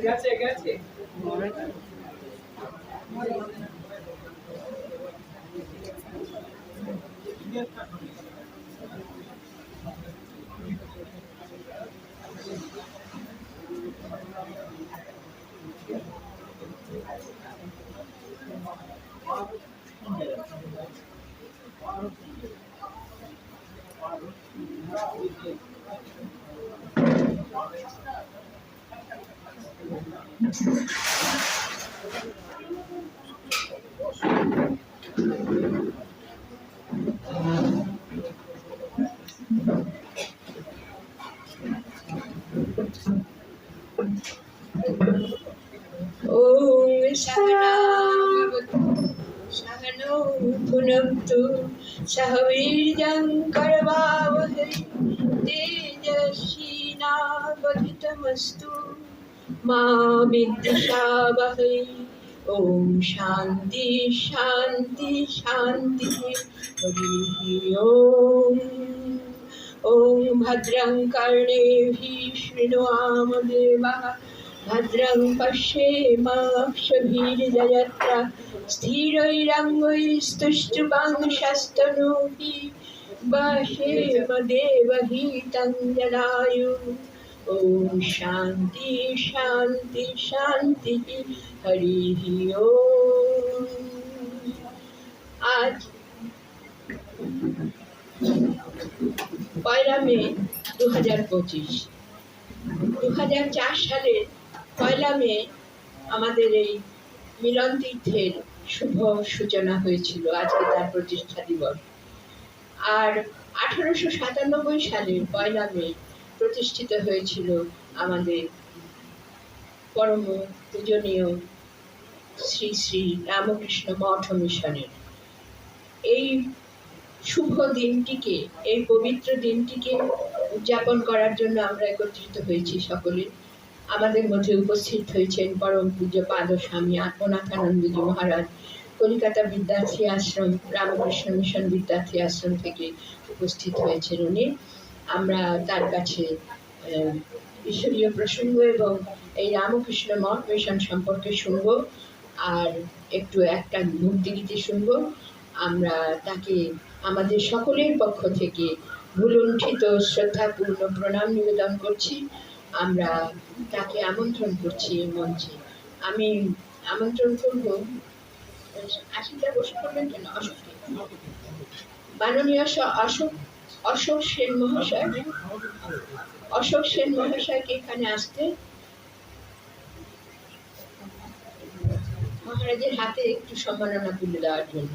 গেছে গেছে भुनक्तु सह वीर्यं करवावहै तेजस्विनावधीतमस्तु मा विद्विषावहै। ओम शांति शांति शांति। हरि ओम। ओम भद्रं कर्णेभिः शृणुयाम देवाः भद्रं पश्येमाक्षभिर्यजत्रा स्थिरैरङ्गैस्तुष्टुवांशस्तनूभिः वशेम देवहितं जलायु। ओम शांति शांति शांति। हरि ओम। आज 1 মে 2025 2004 সালের 1 মে আমাদের এই মিলন তীর্থের শুভ সূচনা হয়েছিল। আজকে তার প্রতিষ্ঠা দিবস। আর 1897 সালের 1 মে প্রতিষ্ঠিত হয়েছিল আমাদের পরম পূজনীয় শ্রী শ্রী রামকৃষ্ণ মঠ ও মিশনের এই শুভ দিনটিকে, এই পবিত্র দিনটিকে উদযাপন করার জন্য আমরা একত্রিত হয়েছি সকলে। আমাদের মধ্যে উপস্থিত হয়েছেন পরম পূজ্যপাদ স্বামী আত্মনাথানন্দজি মহারাজ, কলিকাতা বিদ্যার্থী আশ্রম, রামকৃষ্ণ মিশন বিদ্যার্থী আশ্রম থেকে উপস্থিত হয়েছেন উনি। আমরা তার কাছে ঈশ্বরীয় প্রসঙ্গ এবং এই রামকৃষ্ণ মঠ মিশন সম্পর্কে শুনব, আর একটা ভক্তিগীতি শুনব। আমরা তাকে আমাদের সকলের পক্ষ থেকে ভুলুণ্ঠিত শ্রদ্ধাপূর্ণ প্রণাম নিবেদন করছি। আমরা তাকে আমন্ত্রণ করছি এই মঞ্চে। আমি আমন্ত্রণ করব, আশিটা বসে করবেন কেন, অশোককে, মাননীয় অশোক সেন মহাশয়, অশোক সেন মহাশয়কে এখানে আসতে, মহারাজের হাতে একটু সম্মাননা তুলে দেওয়ার জন্য।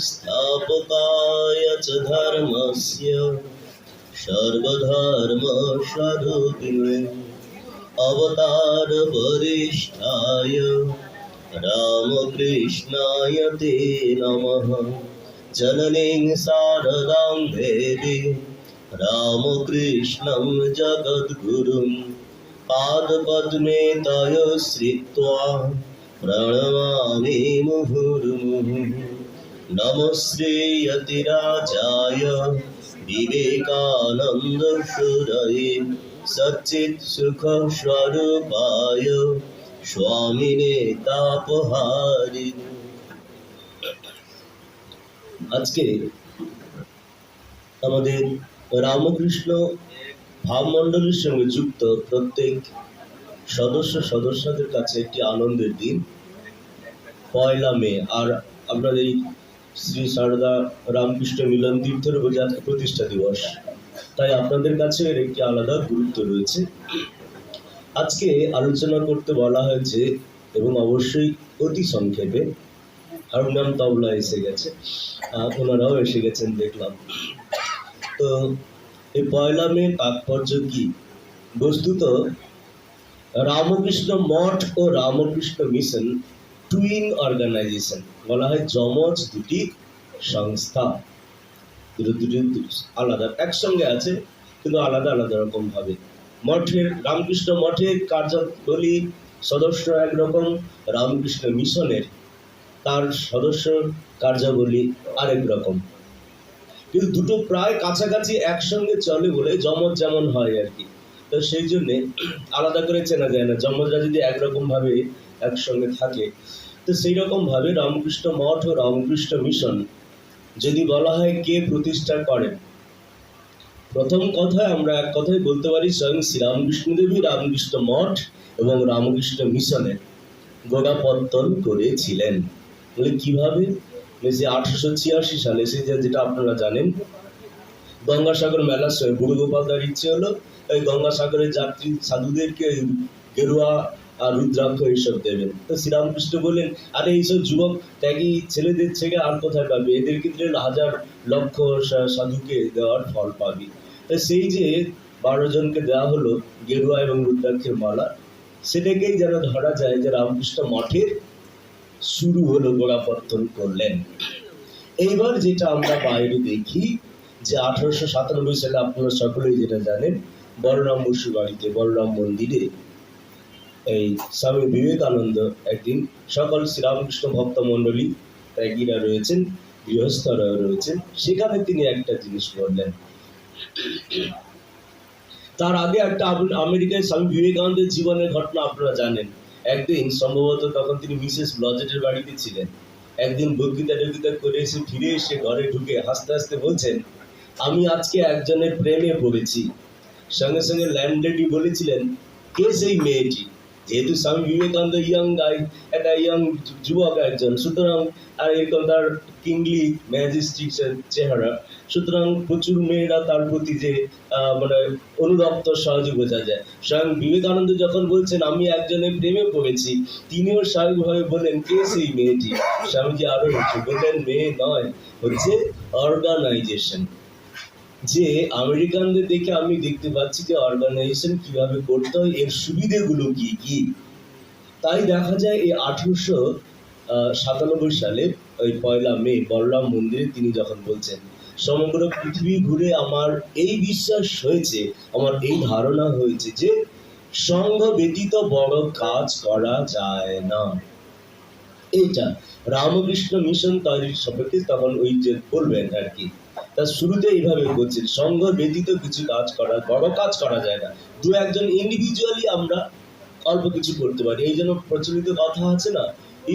स्थापकाय च धर्मस्य सर्वधर्मस्वरूपिणे अवतार वरिष्ठाय रामकृष्णाय ते नमः। जननीं शारदां देवीं रामकृष्णं जगद्गुरुं पादपद्मे तय श्रित्वा प्रणमामि मुहुर्मुहुः। नमस्ते यतिराजाय विवेकानन्दसूरये सच्चित्सुखस्वरूपाय स्वामिने तापहारिणे। আজকে আমাদের রামকৃষ্ণ ভাবমণ্ডলীর সঙ্গে যুক্ত প্রত্যেক সদস্যদের কাছে একটি আনন্দের দিন, 1 মে। আর আপনাদের শ্রী সারদা রামকৃষ্ণ মিলন তীর্থের প্রতিষ্ঠা দিবস, তাই আপনাদের কাছে এর একটি আলাদা গুরুত্ব রয়েছে। আজকে আলোচনা করতে বলা হয়েছে এবং অবশ্যই অতি সংক্ষেপে। হারমোনিয়াম তবলা এসে গেছে, ওনারাও এসে গেছেন দেখলাম। তো এই 1 মে তাৎপর্য কি? বস্তুত রামকৃষ্ণ মঠ ও রামকৃষ্ণ মিশন টুইন অর্গানাইজেশন, বলা হয় যমজ দুটি সংস্থা। দুটি আলাদা, একসঙ্গে আছে কিন্তু আলাদা আলাদা রকম ভাবে। মঠের, রামকৃষ্ণ মঠের কার্যাবলী সদস্য একরকম, রামকৃষ্ণ মিশনের তার সদস্য কার্যাবলী আরেক রকম, কিন্তু দুটো প্রায় কাছাকাছি একসঙ্গে চলে বলে যমজ যেমন হয় আর কি। তো সেই জন্যে আলাদা করে চেনা যায় না, যমজরা যদি একরকম ভাবে একসঙ্গে থাকে। তো সেই রকম ভাবে রামকৃষ্ণ মঠ ও রামকৃষ্ণ মিশন যদি বলা হয় কে প্রতিষ্ঠা করেন, প্রথম কথায় আমরা এক কথাই বলতে পারি স্বয়ং শ্রীরামকৃষ্ণদেবী রামকৃষ্ণ মঠ এবং রামকৃষ্ণ মিশনের গোড়াপত্তন করেছিলেন। বলে কিভাবে? যে 1886 সালে, সেই যেটা আপনারা জানেন, গঙ্গাসাগর মেলার সময় বুড়োগোপালদার ইচ্ছে হলো ওই গঙ্গাসাগরের যাত্রী সাধুদেরকে গেরুয়া আর রুদ্রাক্ষ এইসব দেবেন। তো শ্রীরামকৃষ্ণ বললেন, আরে এইসব যুবক ত্যাগী ছেলেদের থেকে আর কোথায় পাবে, এদের ক্ষেত্রে 1000 লক্ষ সাধুকে দেওয়ার ফল পাবি। তো সেই যে 12 জনকে দেওয়া হলো গেরুয়া এবং রুদ্রাক্ষের মালা, সেটাকেই যেন ধরা যায় যে রামকৃষ্ণ মঠের শুরু হলো, গোড়াপত্তন করলেন। এইবার যেটা আমরা বাইরে দেখি যে 1897 সালে আপনারা সকলেই যেটা জানেন, বলরাম বসু বাড়িতে, বলরাম মন্দিরে এই স্বামী বিবেকানন্দ একদিন সকল শ্রীরামকৃষ্ণ ভক্ত মণ্ডলী ত্যাগীরা রয়েছেন, গৃহস্থরা রয়েছেন, সেখানে তিনি একটা জিনিস বললেন। তার আগে একটা আমেরিকায় স্বামী বিবেকানন্দের জীবনের ঘটনা আপনারা জানেন। একদিন সম্ভবত তখন তিনি মিসেস ব্লজেটের বাড়িতে ছিলেন। একদিন বক্তৃতা করে এসে ফিরে এসে ঘরে ঢুকে হাসতে হাসতে বলছেন, আমি আজকে একজনের প্রেমে পড়েছি। সঙ্গে সঙ্গে ল্যান্ডলেডি বলেছিলেন, কে সেই মেয়েটি? যেহেতু স্বামী বিবেকানন্দ ইয়াং গাই, একটা ইয়াং যুবক একজন, সুতরাং আর এরকম তার কিংলি ম্যাজিস্ট্রিক চেহারা, সুতরাং প্রচুর মেয়েরা তার প্রতি যে মানে অনুরক্ত সহজে বোঝা যায়। স্বয়ং বিবেকানন্দ যখন বলছেন আমি একজনের প্রেমে পড়েছি, তিনিও স্বাভাবিকভাবে বললেন, কে সেই মেয়েটি? স্বামীজি আরো বললেন, মেয়ে নয়, হচ্ছে অর্গানাইজেশন। যে আমেরিকানদের দেখে আমি দেখতে পাচ্ছি যে অর্গানাইজেশন কিভাবে করতে হয়, এর সুবিধেগুলো কি কি। তাই দেখা যায় এই 1897 সালে ওই 1 মে বলরাম মন্দিরে তিনি যখন বলছেন, সমগ্র পৃথিবী ঘুরে আমার এই বিশ্বাস হয়েছে, আমার এই ধারণা হয়েছে যে সংঘ ব্যতীত বড় কাজ করা যায় না। এইটা রামকৃষ্ণ মিশন তৈরির সম্পর্কে তখন ওই যে বলবেন আর কি, তার শুরুতে এইভাবে বলছেন, সংঘ ব্যতীত কিছু কাজ করা, বড় কাজ করা যায় না। দু একজন ইন্ডিভিজুয়ালি আমরা অল্প কিছু করতে পারি। এই জন্য প্রচলিত কথা আছে না,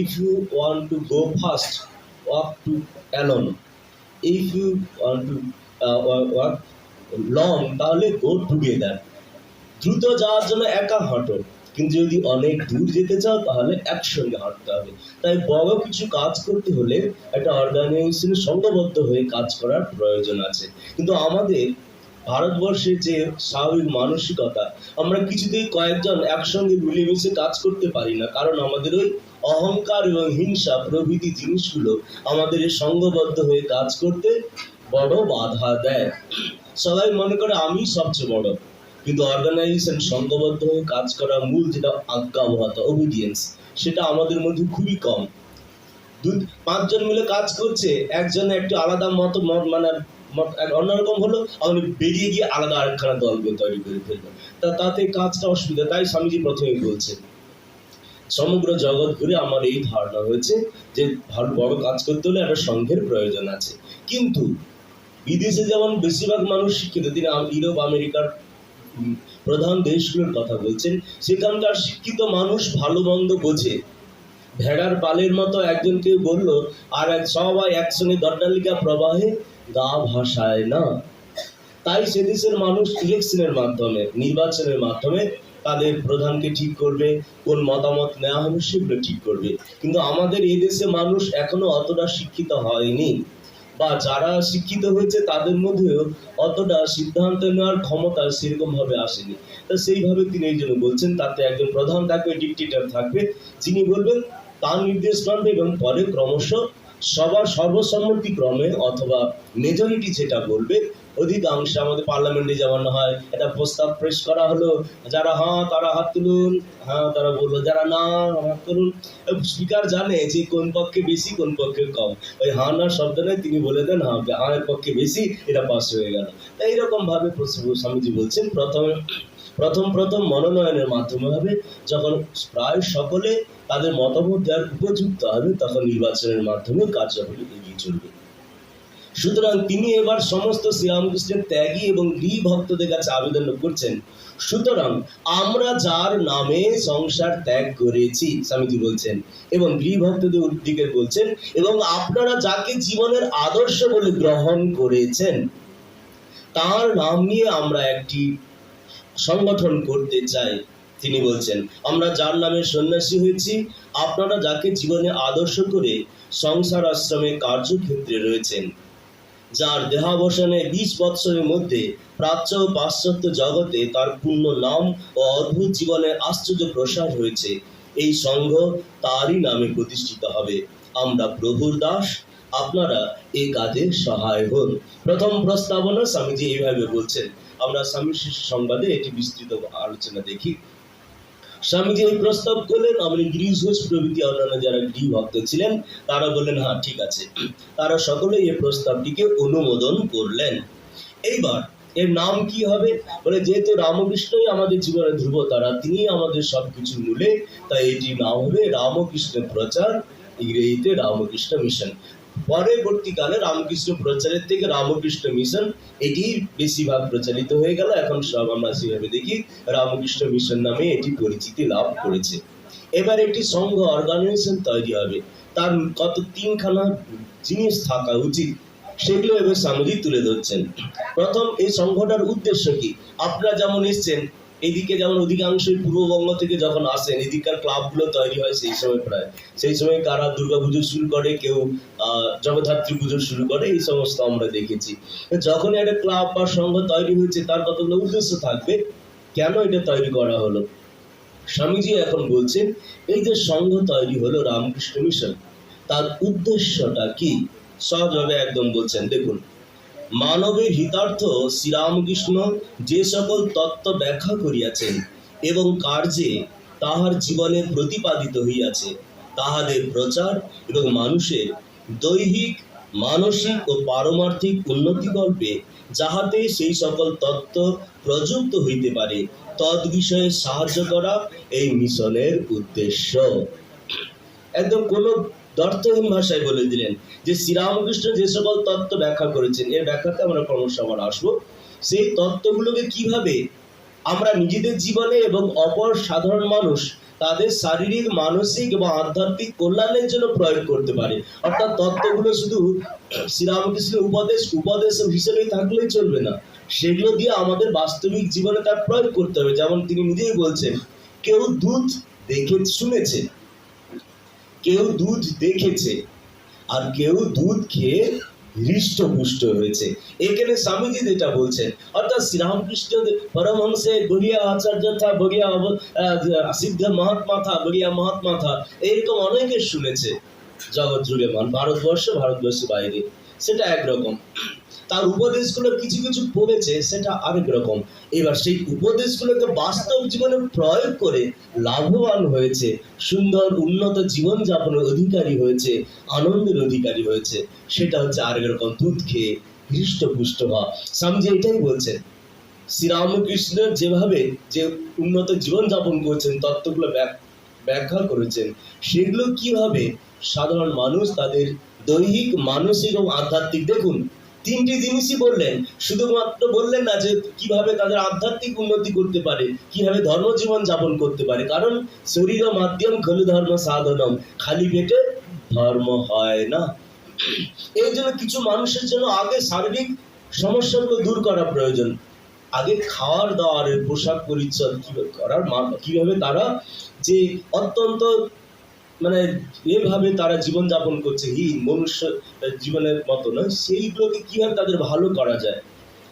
if you want to go fast walk to alone, if you want to walk long তাহলে গো টুগেদার। দ্রুত যাওয়ার জন্য একা হাঁটো, কিন্তু যদি অনেক দূর যেতে চাও তাহলে একসঙ্গে হাঁটতে হবে। তাই বড় কিছু কাজ করতে হলে একটা অর্গানাইজেশনে সংঘবদ্ধ হয়ে কাজ করার প্রয়োজন আছে। কিন্তু আমাদের ভারতবর্ষের যে স্বাভাবিক মানসিকতা, আমরা কিছুতেই কয়েকজন একসঙ্গে মিলেমিশে কাজ করতে পারি না, কারণ আমাদের ওই অহংকার এবং হিংসা প্রভৃতি জিনিসগুলো আমাদের এই সংঘবদ্ধ হয়ে কাজ করতে বড় বাধা দেয়। সবাই মনে করে আমি সবচেয়ে বড়, কিন্তু অর্গানাইজেশন সংঘবদ্ধ হয়ে কাজ করার মূল যেটা আজ্ঞাবহতা, ওবিডিয়েন্স, সেটা আমাদের মধ্যে খুবই কম। 5 জন মিলে কাজ করছে, একজন একটু আলাদা মানে অন্যরকম হলো, আমি বেরিয়ে গিয়ে আলাদা আরেকখানা দল তৈরি করে ফেলবো, তাতে কাজটা অসুবিধা। তাই স্বামীজি প্রথমে বলছেন, সমগ্র জগৎ ঘুরে আমার এই ধারণা হয়েছে যে ভালো বড় কাজ করতে হলে একটা সংঘের প্রয়োজন আছে। কিন্তু বিদেশে যেমন বেশিরভাগ মানুষ শিক্ষিত, তিনি ইউরোপ আমেরিকার প্রধান দেশগুলোর কথা বলছেন, সেখানকার শিক্ষিত মানুষ ভালো মন্দ বোঝে। ভেড়ার পালের মতো একজনকে বলল, আর সবাই একসঙ্গে দণ্ডালিকা প্রবাহে গা ভাসায় না। তাই সে দেশের মানুষ ইলেকশনের মাধ্যমে, নির্বাচনের মাধ্যমে তাদের প্রধানকে ঠিক করবে, কোন মতামত নেওয়া হবে সেগুলো ঠিক করবে। কিন্তু আমাদের এই দেশে মানুষ এখনো অতটা শিক্ষিত হয়নি, বা যারা শিক্ষিত হয়েছে তাদের মধ্যেও অতটা সিদ্ধান্ত নেওয়ার ক্ষমতা সেরকম ভাবে আসেনি। তা সেইভাবে তিনি এই জন্য বলছেন, তাতে একজন প্রধান থাকবে, ডিক্টেটর থাকবে, যিনি বলবেন তার নির্দেশ মানবে, এবং পরে ক্রমশ সবার সর্বসম্মতি ক্রমে অথবা মেজরিটি যেটা বলবে, অধিকাংশ আমাদের পার্লামেন্টে যেমন হয়, একটা প্রস্তাব পেশ করা হলো, যারা হ্যাঁ তারা হাত তুলুন, হ্যাঁ তারা বললো, যারা না হাত তুলুন। স্পিকার জানে যে কোন পক্ষে বেশি কোন পক্ষে কম, ওই হ্যাঁ না শব্দ নেই, তিনি বলে দেন হ্যাঁ এর পক্ষে বেশি, এটা পাস হয়ে গেল। তাই এইরকম ভাবে স্বামীজি বলছেন, প্রথম মনোনয়নের মাধ্যমে হবে, যখন প্রায় সকলে তাদের মতামত দেওয়ার উপযুক্ত হবে, তখন নির্বাচনের মাধ্যমে কার্যাবলী এগিয়ে চলবে। সুতরাং তিনি এবার সমস্ত শ্রীরামকৃষ্ণের ত্যাগী এবং গৃহী ভক্তদের কাছে আবেদন করছেন, সুতরাং আমরা যার নামে সংসার ত্যাগ করেছি, স্বামীজি বলছেন, এবং গৃহী ভক্তদের দিকে বলছেন, এবং আপনারা যাকে জীবনের আদর্শ বলে গ্রহণ করেছেন, তার নাম নিয়ে আমরা একটি সংগঠন করতে চাই। তিনি বলছেন, আমরা যার নামে সন্ন্যাসী হয়েছি, আপনারা যাকে জীবনে আদর্শ করে সংসার আশ্রমে কার্যক্ষেত্রে রয়েছেন, যার দেহাবসানে 20 বৎসরের মধ্যে প্রাচ্য ও পাশ্চাত্য জগতে তার পূর্ণ নাম ও অদ্ভুত জীবনের আশ্চর্য প্রসার হয়েছে, এই সংঘ তারই নামে প্রতিষ্ঠিত হবে। আমরা প্রভুর দাস, আপনারা এই কাজে সহায় হন। প্রথম প্রস্তাবনা স্বামীজি এইভাবে বলছেন। আমরা স্বামী শিষ্য সংবাদে এটি বিস্তৃত আলোচনা দেখি। স্বামীজি এই প্রস্তাব করলেন, আমাদের গিরিশ ঘোষ প্রভৃতি অন্যান্য যারা গৃহী ভক্ত ছিলেন তারা বললেন হ্যাঁ ঠিক আছে। তারা সকলে এই প্রস্তাবটিকে অনুমোদন করলেন। এইবার এর নাম কি হবে? বলে যেহেতু রামকৃষ্ণই আমাদের জীবনের ধ্রুবতারা, তিনি আমাদের সবকিছুর মূলে, তাই এটি নাম হবে রামকৃষ্ণ প্রচার, ইংরেজিতে রামকৃষ্ণ মিশন। পরবর্তীকালে রামকৃষ্ণ প্রচারের থেকে রামকৃষ্ণ মিশন এটি বেশিরভাগ প্রচারিত হয়ে গেল। এখন সব আমরা সেভাবে দেখি রামকৃষ্ণ মিশন নামে এটি পরিচিতি লাভ করেছে। এবার একটি সংঘ অর্গানাইজেশন তৈরি হবে, তার কত তিনখানা জিনিস থাকা উচিত, সেগুলো এবার স্বামীজি তুলে ধরছেন। প্রথম, এই সংঘটার উদ্দেশ্য কি? আপনারা যেমন এসছেন এইদিকে, যেমন অধিকাংশই পূর্ববঙ্গ থেকে যখন আসেন, এদিককার ক্লাবগুলো তৈরি হয় সেই সময়, সেই সময় কারা দুর্গা পুজো শুরু করে, কেউ জগদ্ধাত্রী পুজো শুরু করে, এই সমস্ত আমরা দেখেছি। যখন একটা ক্লাব বা সংঘ তৈরি হয়েছে, তার কতগুলো উদ্দেশ্য থাকবে, কেন এটা তৈরি করা হলো। স্বামীজি এখন বলছেন এই যে সংঘ তৈরি হলো রামকৃষ্ণ মিশন, তার উদ্দেশ্যটা কি? সহজভাবে একদম বলছেন, দেখুন, মানবের হিতার্থ শ্রীরামকৃষ্ণ যে সকল তত্ত্ব ব্যাখ্যা করিয়াছেন এবং কার্যে তাহার জীবনে প্রতিপাদিত হইয়াছে, তাহাদের প্রচার এবং মানুষের দৈহিক, মানসিক ও পারমার্থিক উন্নতিকল্পে যাহাতে সেই সকল তত্ত্ব প্রযুক্ত হইতে পারে, তদ বিষয়ে সাহায্য করা এই মিশনের উদ্দেশ্য। একদম কোনো দর্থহীন ভাষায় বলে দিলেন যে শ্রীরামকৃষ্ণ যে সকল তত্ত্ব ব্যাখ্যা করেছেন, এর ব্যাখ্যাতে আমরা ক্রমশ আবার আসবো। সেই তত্ত্বগুলোকে কিভাবে আমরা নিজেদের জীবনে এবং অপর সাধারণ মানুষ তাদের শারীরিক, মানসিক এবং আধ্যাত্মিক কল্যাণের জন্য প্রয়োগ করতে পারে। অর্থাৎ তত্ত্বগুলো শুধু শ্রীরামকৃষ্ণের উপদেশ হিসেবেই থাকলেই চলবে না, সেগুলো দিয়ে আমাদের বাস্তবিক জীবনে তার প্রয়োগ করতে হবে। যেমন তিনি নিজেই বলছেন, কেউ দুধ দেখে শুনেছে, কেউ দুধ দেখেছে, আর কেউ দুধ খেয়ে হৃষ্টপুষ্ট হয়েছে। এখানে স্বামীজি যেটা বলছেন, অর্থাৎ শ্রীরামকৃষ্ণ পরমহংসে বড়িয়া আচার্য থা, বড়িয়া সিদ্ধ মহাত্মা থা, বড়িয়া মহাত্মা থা, এরকম অনেকে শুনেছে জগৎ জুড়ে, ভারতবর্ষের বাইরে, সেটা একরকম। তার উপদেশগুলো কিছু কিছু পড়েছে, সেটা আরেক রকম। এবার সেই উপদেশগুলোকে বাস্তব জীবনে প্রয়োগ করে লাভবান হয়েছে, সুন্দর উন্নত জীবন যাপনের অধিকারী হয়েছে, আনন্দের অধিকারী হয়েছে, সেটা হচ্ছে আরেক রকম, দুধ খেয়ে হৃষ্টপুষ্ট হওয়া। স্বামীজি এটাই বলছেন, শ্রীরামকৃষ্ণ যেভাবে যে উন্নত জীবন যাপন করছেন, তত্ত্বগুলো ব্যাখ্যা করেছেন, সেগুলো কিভাবে সাধারণ মানুষ তাদের দৈহিক, মানসিক এবং আধ্যাত্মিক, দেখুন তিনটি জিনিসই বললেন, শুধুমাত্র বললেন না যে কিভাবে তাদের আধ্যাত্মিক উন্নতি করতে পারে, কিভাবে ধর্মজীবন যাপন করতে পারে, কারণ শরীর মাধ্যম খলু ধর্ম সাধনম, খালি পেটে ধর্ম হয় না। এই জন্য কিছু মানুষের জন্য আগে শারীরিক সমস্যাগুলো দূর করা প্রয়োজন। আগে খাওয়ার দাওয়ারের, পোশাক পরিচ্ছদ কিভাবে তারা যে অত্যন্ত মানে এভাবে তারা জীবনযাপন করছে, মনুষ্য জীবনের মতো নয়, সেইগুলোকে কিভাবে তাদের ভালো করা যায়।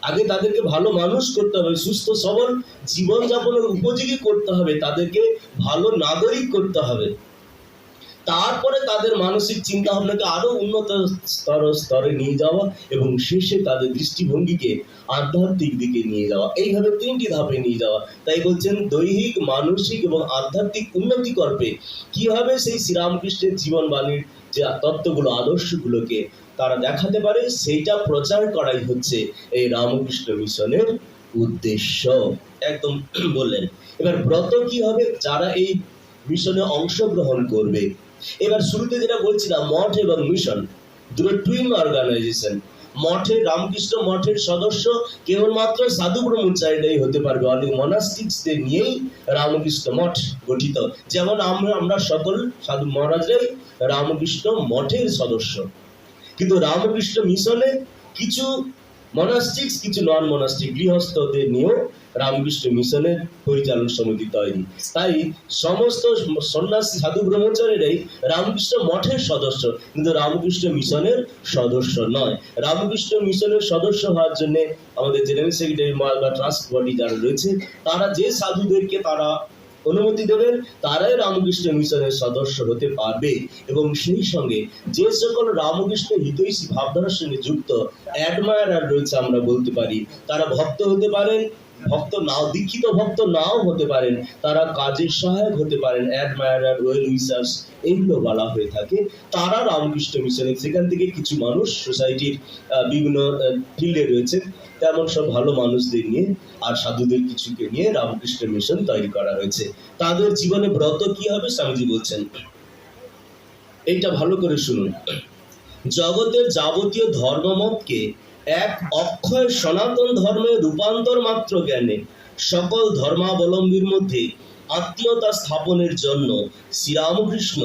আগে তাদেরকে ভালো মানুষ করতে হবে, সুস্থ সবল জীবনযাপনের উপযোগী করতে হবে, তাদেরকে ভালো নাগরিক করতে হবে। তারপরে তাদের মানসিক চিন্তা ভাবনাকে আরো উন্নত স্তরে নিয়ে যাওয়া এবং শেষে তাদের দৃষ্টিভঙ্গিকে আধ্যাত্মিক দিকে নিয়ে যাওয়া, এইভাবে তিনটি ধাপে নিয়ে যাওয়া। তাই বলছেন দৈহিক, মানসিক এবং আধ্যাত্মিক উন্নতি করবে কিভাবে সেই শ্রীরামকৃষ্ণের জীবনবাণীর যে তত্ত্বগুলো, আদর্শগুলোকে তারা দেখাতে পারে, সেইটা প্রচার করাই হচ্ছে এই রামকৃষ্ণ মিশনের উদ্দেশ্য। একদম বললেন। এবার ব্রত কি হবে? যারা এই মিশনে অংশগ্রহণ করবে, এবার শুরুতে যেটা বলছিলাম, মঠ এবং মিশন দুটো টুইন অর্গানাইজেশন। মঠের, রামকৃষ্ণ মঠের সদস্য কেবলমাত্র সাধু ব্রহ্মচারীরাই হতে পারবে, অনেক মনাস্টিক্সদের নিয়েই রামকৃষ্ণ মঠ গঠিত। যেমন আমরা সকল সাধু মহারাজরাই রামকৃষ্ণ মঠের সদস্য, কিন্তু রামকৃষ্ণ মিশনে কিছু মনাস্টিক্স, কিছু নন মনাস্টিক গৃহস্থদের নিয়েও রামকৃষ্ণ মিশনের পরিচালন সমিতি তৈরি। তাই সমস্ত সন্ন্যাসী সাধু ব্রহ্মচারীরাই রামকৃষ্ণ মঠের সদস্য, কিন্তু রামকৃষ্ণ মিশনের সদস্য নয়। রামকৃষ্ণ মিশনের সদস্য হওয়ার জন্য আমাদের জেনারেল সেক্রেটারি বা ট্রাস্ট বডি যারা রয়েছে, তারা যে সাধুদেরকে তারা অনুমতি দেবেন, তারাই রামকৃষ্ণ মিশনের সদস্য হতে পারবে। এবং সেই সঙ্গে যে সকল রামকৃষ্ণ হিতৈষী ভাবধারার সঙ্গে যুক্ত অ্যাডমায়ারার রয়েছে, আমরা বলতে পারি, তারা ভক্ত হতে পারেন, ভক্ত নাও, দীক্ষিত ভক্ত নাও হতে পারেন, তারা কাজের সহায়ক হতে পারেন, অ্যাডমায়ারার, ওয়েল উইসার্স, এইগুলো বলা হয়ে থাকে। তারা রামকৃষ্ণ মিশনে, সেখান থেকে কিছু মানুষ সোসাইটির বিভিন্ন ফিল্ডে রয়েছে, তেমন সব ভালো মানুষদের নিয়ে আর সাধুদের কিছুকে নিয়ে রামকৃষ্ণ মিশন তৈরি করা হয়েছে। তাদের জীবনে ব্রত কি হবে স্বামীজি বলছেন, এইটা ভালো করে শুনুন। জগতের যাবতীয় ধর্মমতকে এক অক্ষয় সনাতন ধর্মে রূপান্তর মাত্র জ্ঞানে সকল ধর্মাবলম্বীর মধ্যে আত্মীয়তা স্থাপনের জন্য শ্রীরামকৃষ্ণ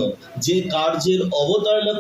যে কার্যের অবতারণা